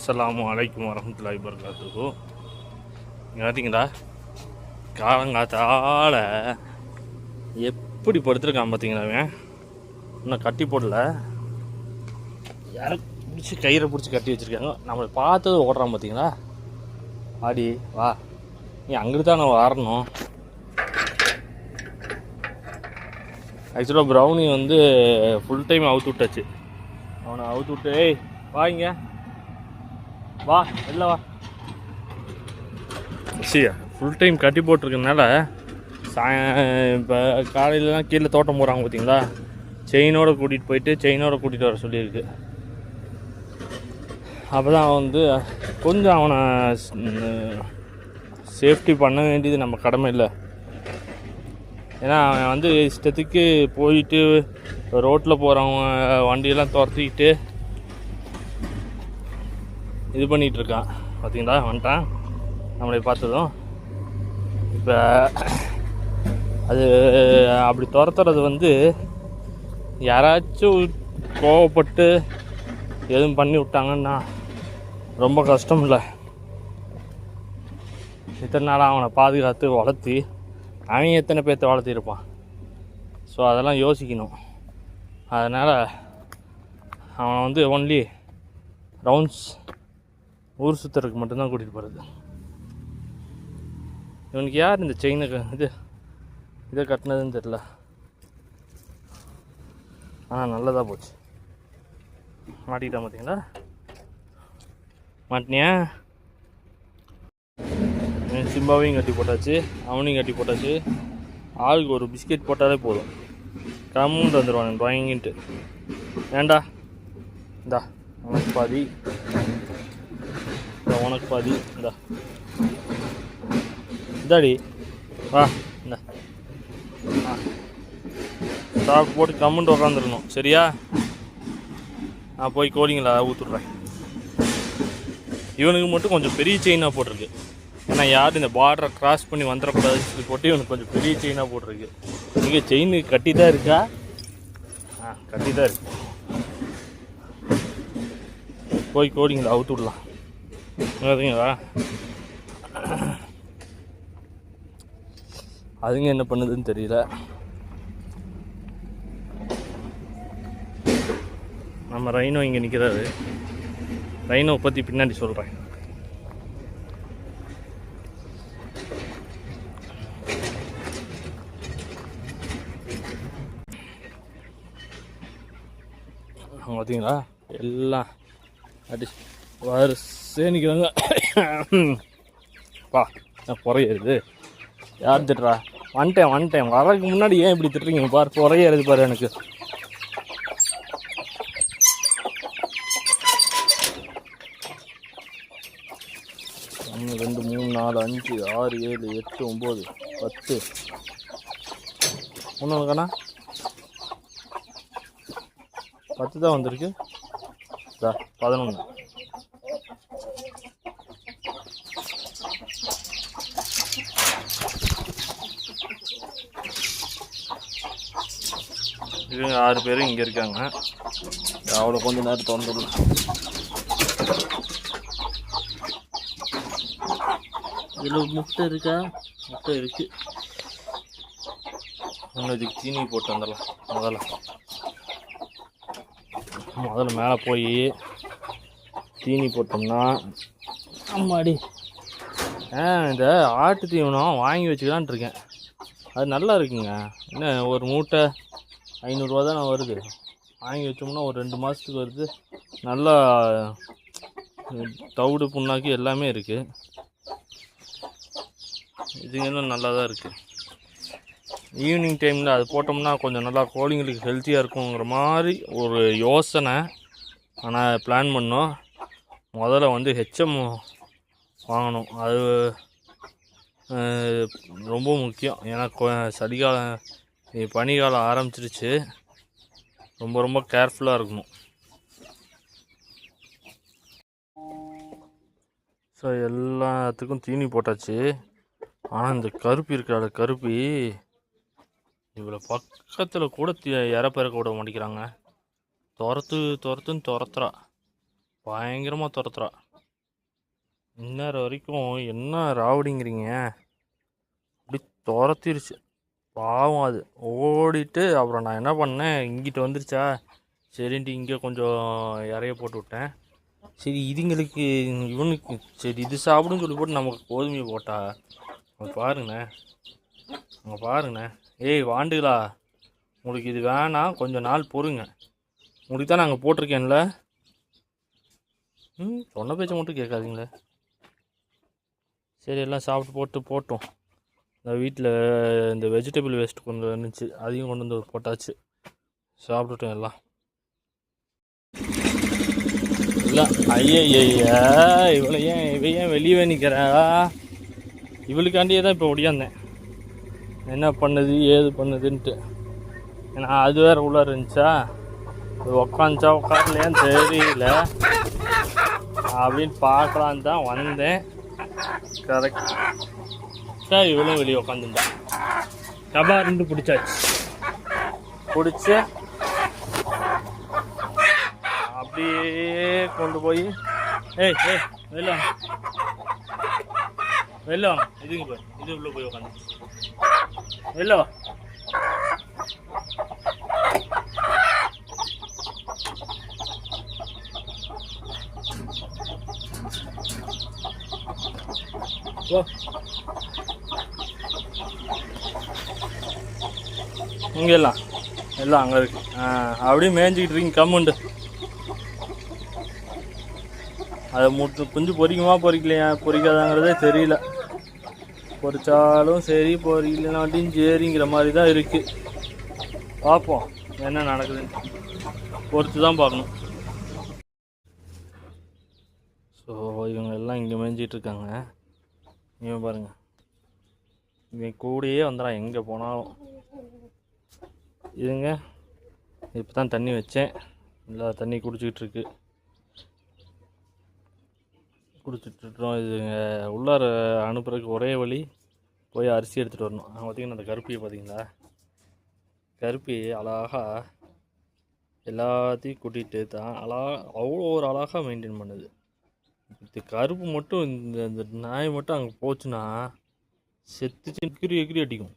அஸ்ஸலாமு அலைக்கும் வரஹ்மத்துல்லாஹி வபரகாத்துஹு. இங்கே பார்த்தீங்களா, காலங்காத்தால் எப்படி படுத்துருக்கான் பார்த்தீங்களா? அவன் இன்னும் கட்டி போடல, யாரும் பிடிச்சி கயிறை பிடிச்சி கட்டி வச்சுருக்காங்க. நம்மளை பார்த்தது ஓடுறான் பார்த்தீங்களா? ஆடி வா, நீ அங்கிட்டு தான் நான் வரணும். ஆக்சுவலாக ப்ரௌனி வந்து ஃபுல் டைம் அவுத்து விட்டாச்சு. அவனை அவுத்து விட்டு, ஏய் வா இங்கே வா, இல்லை வா. சரியா, ஃபுல் டைம் கட்டி போட்டிருக்கனால இப்போ காலையிலலாம் கீழே தோட்டம் போகிறாங்க பார்த்தீங்களா, செயினோடு கூட்டிகிட்டு போயிட்டு செயினோடு கூட்டிகிட்டு வர சொல்லியிருக்கு. அப்போ தான் வந்து கொஞ்சம் அவனை சேஃப்டி பண்ண வேண்டியது நம்ம கடமை இல்லை. ஏன்னா அவன் வந்து இஷ்டத்துக்கு போயிட்டு ரோட்டில் போகிறவங்க வண்டியெல்லாம் துரத்திக்கிட்டு இது பண்ணிகிட்ருக்கான் பார்த்தீங்களா. வந்துட்டான் நம்மளை பார்த்ததும். இப்போ அது அப்படி துரத்துறது வந்து யாராச்சும் கோவப்பட்டு எதுவும் பண்ணி விட்டாங்கன்னா ரொம்ப கஷ்டம் இல்லை. இத்தனை நாளாக அவனை பாதுகாத்து வளர்த்தி அவன் எத்தனை பேர்த்த வளர்த்திருப்பான். ஸோ அதெல்லாம் யோசிக்கணும். அதனால் அவனை வந்து ஒன்லி ரவுண்ட்ஸ் ஊர் சுற்றுறதுக்கு மட்டும்தான் கூட்டிகிட்டு போகிறது. இவனுக்கு யார் இந்த செயினுக்கு இதை கட்டினதுன்னு தெரில. ஆனால் நல்லதாக போச்சு. மாட்டிக்கிட்டான் பார்த்தீங்களா? மாட்டினியா? சிம்பாவையும் கட்டி போட்டாச்சு, அவனையும் கட்டி போட்டாச்சு. ஆளுக்கு ஒரு பிஸ்கெட் போட்டாலே போதும், கம்முன்ட்டு வந்துடுவான் வாங்கிட்டு. ஏண்டா இந்தா உனக்கு பாதி, இந்த உனக்கு பாதி, இந்தா இந்தாடி வா, இந்த ஸ்டாக் போட்டு கம்முன்ட்டு உக்காந்துருக்கணும். சரியா? நான் போய் கோழிங்களா ஊற்றுட்றேன். இவனுக்கு மட்டும் கொஞ்சம் பெரிய செயினாக போட்டிருக்கு. ஏன்னா யாரும் இந்த பார்டரை கிராஸ் பண்ணி வந்துடக்கூடாதுன்னு சொல்லி போட்டு இவனுக்கு கொஞ்சம் பெரிய செயினாக போட்டிருக்கு. இங்கே செயின் கட்டி தான் இருக்கா? கட்டி தான் இருக்கு. போய் கோழிங்களா அவுத்து விடலாம். அதுங்களா அதுங்க என்ன பண்ணுதுன்னு தெரியல. நம்ம ரைனோ இங்கே நிற்கிறாரு. ரைனோ பற்றி பின்னாடி சொல்கிறேன். பார்த்தீங்களா, எல்லாம் அடி வரிசையாக நிற்கிறாங்க. பா குறையிறது யார் திட்டுறா? வந்துட்டேன் வரதுக்கு முன்னாடி ஏன் இப்படி திட்டுறீங்க? பாரு குறையிறது பாரு. எனக்கு 1 2 3 4 5 6 7 8 9 10 ஒன்று கண்ணா 10 தான் வந்திருக்கு. 11. இவங்க 6 பேரும் இங்கே இருக்காங்க. அவ்வளோ கொஞ்ச நேரம் திறந்துடலாம். இதில் முட்டை இருக்கா? முட்டை இருக்குது. இன்னும் இதுக்கு தீனி போட்டு வந்துடலாம். முதல்ல மேலே போய் தீனி போட்டோம்னா அம்மாடி. இந்த ஆட்டு தீவனம் வாங்கி வச்சுக்கலான் இருக்கேன். அது நல்லா இருக்குங்க. என்ன ஒரு மூட்டை 500 ரூபா தான் வருது. வாங்கி வச்சோம்னா ஒரு 2 மாதத்துக்கு வருது. நல்லா தவிடு புண்ணாக்கி எல்லாமே இருக்குது. இதுங்களும் நல்லா தான் இருக்குது. ஈவினிங் டைமில் அது போட்டோம்னா கொஞ்சம் நல்லா கோழிங்களுக்கு ஹெல்த்தியாக இருக்குங்கிற மாதிரி ஒரு யோசனை. ஆனால் பிளான் பண்ணோம். முதல்ல வந்து ஹெச்எம் வாங்கணும். அது ரொம்ப முக்கியம். ஏன்னா சளிக்காலம் பனிக்காலம் ஆரம்பிச்சிருச்சு. ரொம்ப கேர்ஃபுல்லாக இருக்கணும். ஸோ எல்லாத்துக்கும் தீனி போட்டாச்சு. ஆனால் இந்த கருப்பி இருக்கிற கருப்பி இவ்வளோ பக்கத்தில் கூட இறப்பிறக்க விட மாட்டேங்கிறாங்க. துரத்துன்னு துரத்துறா, பயங்கரமாக துரத்துறா. இந்நேரம் வரைக்கும் என்ன ராவடிங்கிறீங்க? அப்படி துரத்திருச்சு பாவம். அது ஓடிட்டு அப்புறம் நான் என்ன பண்ணேன், இங்கிட்டு வந்துருச்சா சரின்ட்டு இங்கே கொஞ்சம் இறைய போட்டு விட்டேன். சரி இதுங்களுக்கு இவனுக்கு சரி இது சாப்பிடுன்னு சொல்லி போட்டு நமக்கு கோதுமையை போட்டா அங்கே பாருங்கண்ணே, அங்கே பாருங்கண்ணே. ஏய் வாண்டுகளா, உங்களுக்கு இது வேணாம், கொஞ்சம் நாள் பொறுங்க. உங்களுக்கு தான் நாங்கள் போட்டிருக்கேன்ல. சொன்ன பேச்சை மட்டும் கேட்காதீங்களே. சரி எல்லாம் சாப்பிட்டு போட்டோம். இந்த வீட்டில் இந்த வெஜிடபிள் வேஸ்ட் கொஞ்சம் இருந்துச்சு, அதையும் கொண்டு வந்து போட்டாச்சு. சாப்பிட்டுட்டோம் எல்லாம். இல்லை ஐயா இவளை ஏன் வெளியே நிற்கிறா? இவளுக்காண்டியே தான் இப்போ ஒடியாந்தேன், என்ன பண்ணுது ஏது பண்ணுதுன்ட்டு. ஏன்னா அது வேறு உள்ளே இருந்துச்சா, உக்காந்துச்சா உட்காரலையான்னு தெரியல, அப்படின்னு பார்க்கலான்னு தான் வந்தேன். கரெக்டாக இவளும் வெளியே உட்காந்துருந்தான். கபார்ந்து பிடிச்சாச்சு. பிடிச்சி அப்படியே கொண்டு போய் ஏய் வெளில இதுங்க போய் இது உள்ள போய் உட்காந்து வெளில வா. இங்கே எல்லாம் அங்கே இருக்கு. அப்படியே மேய்ஞ்சிக்கிட்டு இருக்கீங்க கம்முண்டு. அதை குஞ்சு பொறிக்குமா பொறிக்காதாங்கிறதே தெரியல. பொறிச்சாலும் சரி பொறிக்கலனாட்டியும் சரிங்கிற மாதிரி தான் இருக்குது. பார்ப்போம் என்ன நடக்குதுன்னு, பொறுத்து தான் பார்க்கணும். ஸோ இவங்க எல்லாம் இங்கே மேய்ஞ்சிட்டு இருக்காங்க. இவன் பாருங்கள், இவன் கூடயே வந்துடான் எங்கே போனாலும். இதுங்க இப்போ தான் தண்ணி வச்சேன், எல்லா தண்ணி குடிச்சிக்கிட்டு குடிச்சிட்ருக்கோம். இதுங்க உள்ளார அனுப்புறதுக்கு ஒரே வழி போய் அரிசி எடுத்துகிட்டு வரணும். பார்த்திங்கன்னா அந்த கருப்பியை பார்த்திங்களா, கருப்பி அழகாக எல்லாத்தையும் கூட்டிகிட்டு தான் அவ்வளோ ஒரு அழகாக மெயின்டைன் பண்ணுது. இந்த கருப்பு மட்டும் இந்த நாய் மட்டும் அங்கே போச்சுன்னா செத்துச்சு எகிரி அடிக்கும்.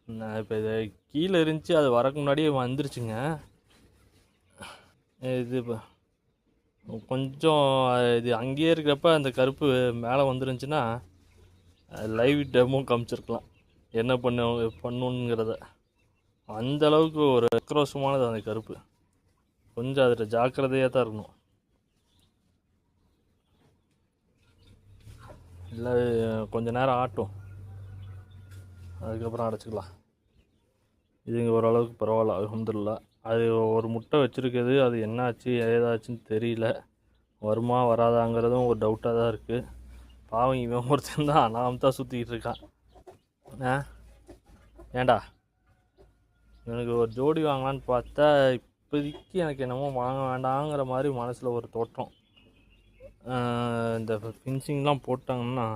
நான் இப்போ இதை கீழே இருந்துச்சு, அது வரக்கு முன்னாடியே வந்துருச்சுங்க. இது இப்போ கொஞ்சம் இது அங்கேயே இருக்கிறப்ப அந்த கருப்பு மேலே வந்துருந்துச்சுன்னா லைவ் டெமோ காமிச்சிருக்கலாம் என்ன பண்ணுங்கிறத. அந்தளவுக்கு ஒரு ஆக்ரோஷமானது அந்த கருப்பு. கொஞ்சம் அதில் ஜாக்கிரதையாக தான் இருக்கணும். இல்லை கொஞ்சம் நேரம் ஆட்டும், அதுக்கப்புறம் அடைச்சிக்கலாம். இதுங்க ஓரளவுக்கு பரவாயில்ல அல்ஹம்துலில்லாஹ். அது ஒரு முட்டை வச்சுருக்குது, அது என்னாச்சு ஏதாச்சுன்னு தெரியல. வருமா வராதாங்கிறதும் ஒரு டவுட்டாக தான் இருக்குது. பாவம் இவன் ஒருத்தன் தான் அனாமத்தான் சுற்றிக்கிட்டு இருக்கான். ஏண்டா எனக்கு ஒரு ஜோடி வாங்கலான்னு பார்த்தா இப்போதைக்கு எனக்கு என்னமோ வாங்க வேண்டாங்கிற மாதிரி மனசில் ஒரு தோற்றம். இந்த ஃபின்சிங்லாம் போட்டாங்கன்னா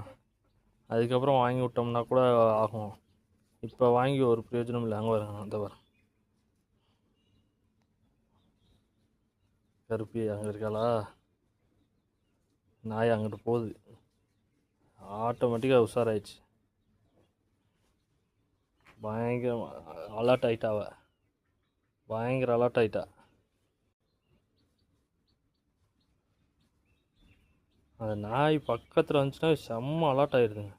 அதுக்கப்புறம் வாங்கி விட்டோம்னா கூட ஆகும். இப்போ வாங்கி ஒரு பிரயோஜனம் இல்லை. அங்கே வருங்க அந்த வர கருப்பி அங்கே இருக்காளா, நாய் அங்கிட்டு போகுது, ஆட்டோமேட்டிக்காக உஷாராயிடுச்சு. பயங்கர அலர்ட் ஆகிட்டாவ, பயங்கர அலர்ட் ஆகிட்டா. அந்த நாய் பக்கத்தில் வந்துச்சுன்னா செம்ம அலர்ட் ஆகிடுதுங்க.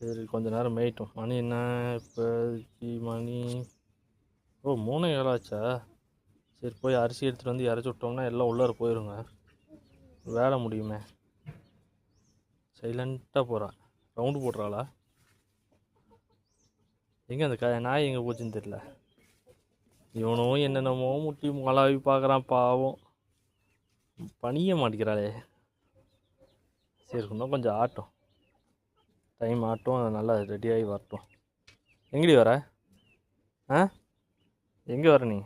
சரி கொஞ்ச நேரம் மேயிட்டோம். மணி என்ன இப்போதைக்கு மணி 3:07 ஆச்சா. சரி போய் அரிசி எடுத்துகிட்டு வந்து இறச்சி விட்டோம்னா எல்லாம் உள்ளார போயிடுங்க, வேலை முடியுமே. சைலண்ட்டாக போகிறான், ரவுண்டு போடுறாளா எங்கே அந்த நாய் எங்கே போச்சுன்னு தெரியல. இவனும் என்னென்னமோ முட்டி மலாவி பார்க்குறான் பாவம், பணிய மாட்டேங்கிறாளே. சரி இன்னும் கொஞ்சம் ஆட்டும், டைம் ஆட்டும், நல்லா ரெடியாகி வரட்டும். எங்கடி வர? எங்கே வர நீ?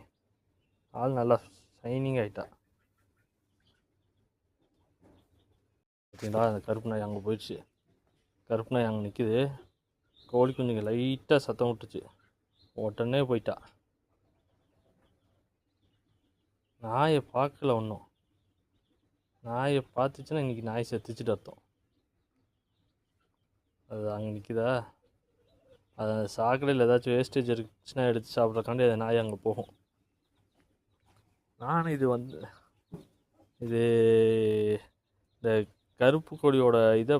ஆள் நல்லா ஷைனிங் ஆகிட்டா. பார்த்தீங்களா அந்த கருப்பு நாய் அங்கே போயிடுச்சு. கருப்பு நாய் அங்கே நிற்கிது. கோழி குஞ்சுங்க லைட்டாக சத்தம் விட்டுச்சு, உடனே போயிட்டா. நாயை பார்க்கல ஒன்றும். நாயை பார்த்துச்சுன்னா இன்றைக்கி நாய் செத்துச்சுட்டு அர்த்தம். அது அங்கே நிற்குதா, அது சாக்கடையில் ஏதாச்சும் வேஸ்டேஜ் இருந்துச்சுன்னா எடுத்து சாப்பிட்றக்காண்டி அது நாய் அங்கே போகும். நான் இது இந்த கருப்பு கொடியோட இதை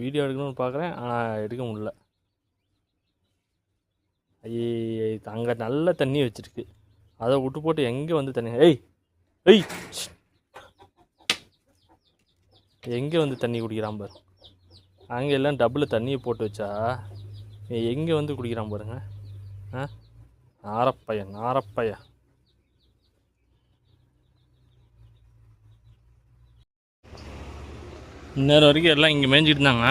வீடியோ எடுக்கணும்னு பார்க்குறேன், ஆனால் எடுக்க முடியல. அங்கே நல்ல தண்ணி வச்சுருக்கு, அதை விட்டு போட்டு எங்கே வந்து தண்ணி எங்கே வந்து தண்ணி குடிக்கிறான் பாரு. அங்கே எல்லாம் டபுள் தண்ணியை போட்டு வச்சா எங்கே வந்து குடிக்கிறான் பாருங்க. நாரப்பையன். இந்நேரம் வரைக்கும் எல்லாம் இங்கே மேய்ஞ்சிட்டு இருந்தாங்க.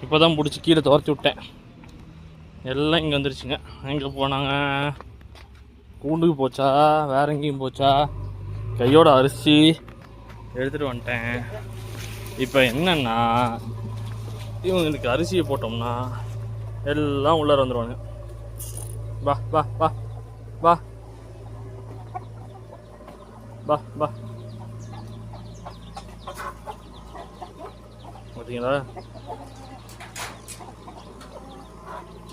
இப்போ தான் பிடிச்சி கீழே துரத்தி விட்டேன். எல்லாம் இங்கே வந்துருச்சுங்க. எங்கே போனாங்க? கூண்டுக்கு போச்சா, வேற எங்கேயும் போச்சா? கையோட அரிசி எடுத்துகிட்டு வந்துட்டேன். இப்போ என்னன்னா, இவங்களுக்கு அரிசியை போட்டோம்னா எல்லாம் உள்ளார வந்துடுவாங்க. வா வா வா வா வா வா. பார்த்தீங்களா,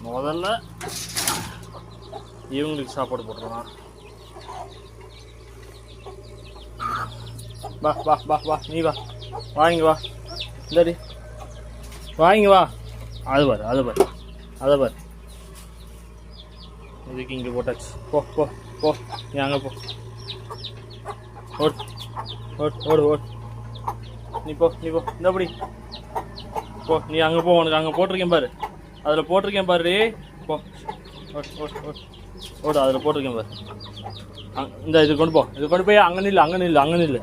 முதல்ல இவங்களுக்கு சாப்பாடு போட்டுருவான். வா வா வா வா, நீ வா, வாங்க வா, இந்தாடி வாங்க வா. அது பாரு இதுக்கு இங்கே போட்டாச்சு. போ போ போ, நீ அங்கே போ. ஓடு நீ போ இந்தபடி போ. நீ அங்கே போ, உனக்கு அங்கே போட்டிருக்கேன் பாரு, அதில் போட்டிருக்கேன் பாரு. போ ஓடு, அதில் போட்டிருக்கேன் பாரு. இந்த இது கொண்டு போய் அங்கே நில்லு.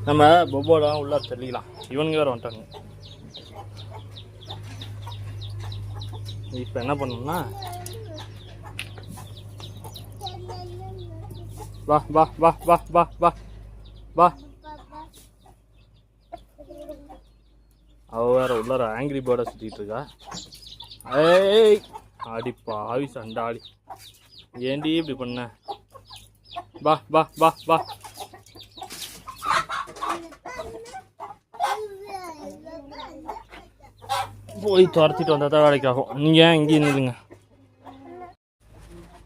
நம்ம பொப்போலாம் உள்ளே தள்ளிக்கலாம். இவனுங்க வேறு வந்துட்டாங்க. இப்போ என்ன பண்ணணும்னா, வா வா வா வா வா வா வா. அவ வேற உள்ளார ஆங்கிரி பேர்டை சுற்றிட்டு இருக்கா. ஏய் ஆடி பாவி சண்டாடி, ஏண்டி இப்படி பண்ண? வா வா வா வா. போய் துரத்திட்டு வந்தால் தான் வேலைக்காகும். நீங்கள் ஏன் இங்கேயும் நில்லுங்க.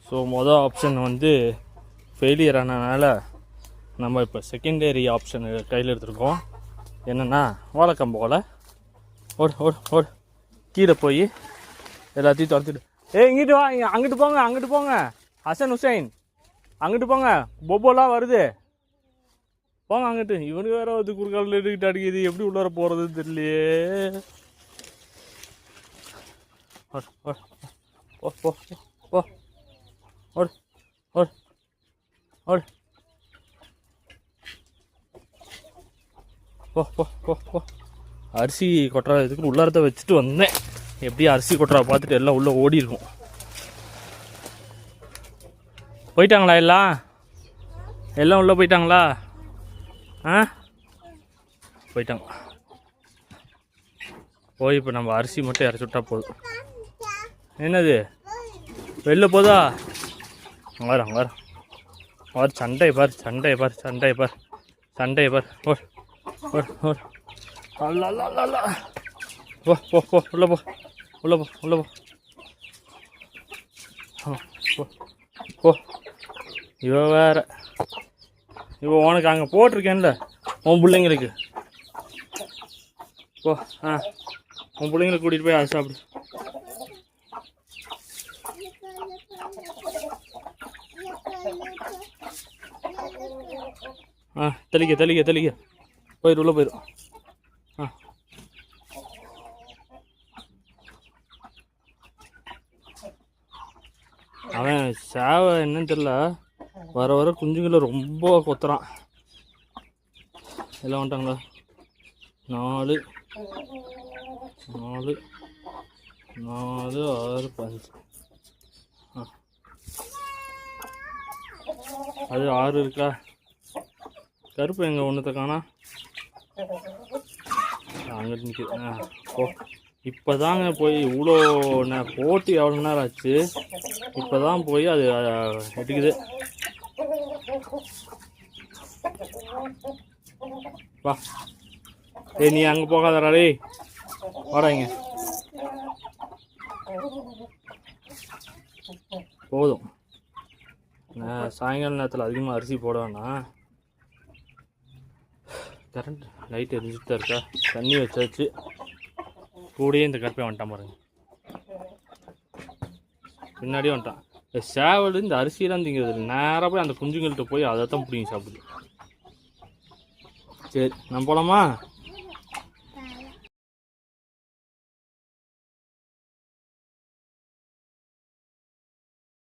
ஸோ மொதல் ஆப்ஷன் ஃபெயிலியர் ஆனதுனால நம்ம இப்போ செகண்டரி ஆப்ஷன் கையில் எடுத்துருக்கோம். என்னென்னா, வாழைக்கம்போல ஓடு கீழே போய் எல்லாத்தையும் துரத்திட்டு, இங்கிட்டு வா, அங்கிட்டு போங்க ஹசன் ஹுசைன், அங்கிட்டு போங்க, பொப்போலாம் வருது, போங்க அங்கிட்டு. இவனுக்கு வேற குறுக்காலில் எடுக்கிட்டு அடிக்குது, எப்படி உள்ளார போகிறதுன்னு தெரியலையே. அரிசி கொட்டுறா இதுக்கு உள்ளாரத்தை வச்சுட்டு வந்தேன். எப்படி அரிசி கொட்டுறா பார்த்துட்டு எல்லாம் உள்ளே ஓடி இருக்கும். போயிட்டாங்களா? எல்லாம் உள்ளே போயிட்டாங்களா? போயிட்டாங்க. போய் இப்போ நம்ம அரிசி மட்டும் இறச்சி விட்டா போதும். என்னது வெளில போதா? வர சண்டையை பார். அல்ல போ உள்ள போ. போ. இவ வேற, உனக்கு அங்கே போட்டிருக்கேன்ல உன் பிள்ளைங்களுக்கு. போ, உன் பிள்ளைங்களை கூட்டிகிட்டு போய் அது சாப்பிடு. தெளிக்க போயிரு, உள்ள போயிடும். அவன் சேவை என்னன்னு தெரியல, வர குஞ்சுங்களை ரொம்ப கொத்துறான். எல்லாம் வந்துட்டாங்களா? 4 6 5 அது 6 இருக்கா? கருப்பு எங்கே ஒன்றுத்த காணா? அங்கிட்டு நிற்குது. ஓ, இப்போ தாங்க போய் இவ்வளோ போட்டு எவ்வளோ நேரம் ஆச்சு. இப்போ தான் போய் அது எடுக்குது. வா. ஏய் நீ அங்கே போகாதடா டேய், வாடா இங்க. போதும். நான் சாயங்கால நேரத்தில் அதிகமாக அரிசி போட வேணாம். கரண்ட் லைட் எரிஞ்சுட்டு தான் இருக்கா. தண்ணி வச்சாச்சு. கூடயே இந்த கருப்பை வந்துட்டான் பாருங்க, பின்னாடியே வந்துட்டான். இந்த சேவல் இந்த அரிசியெல்லாம் திங்கிறது நேராக போய் அந்த குஞ்சுங்கள்கிட்ட போய் அதை தான் பிடிங்கி சாப்பிடுது. சரி நம்ம போகலாமா?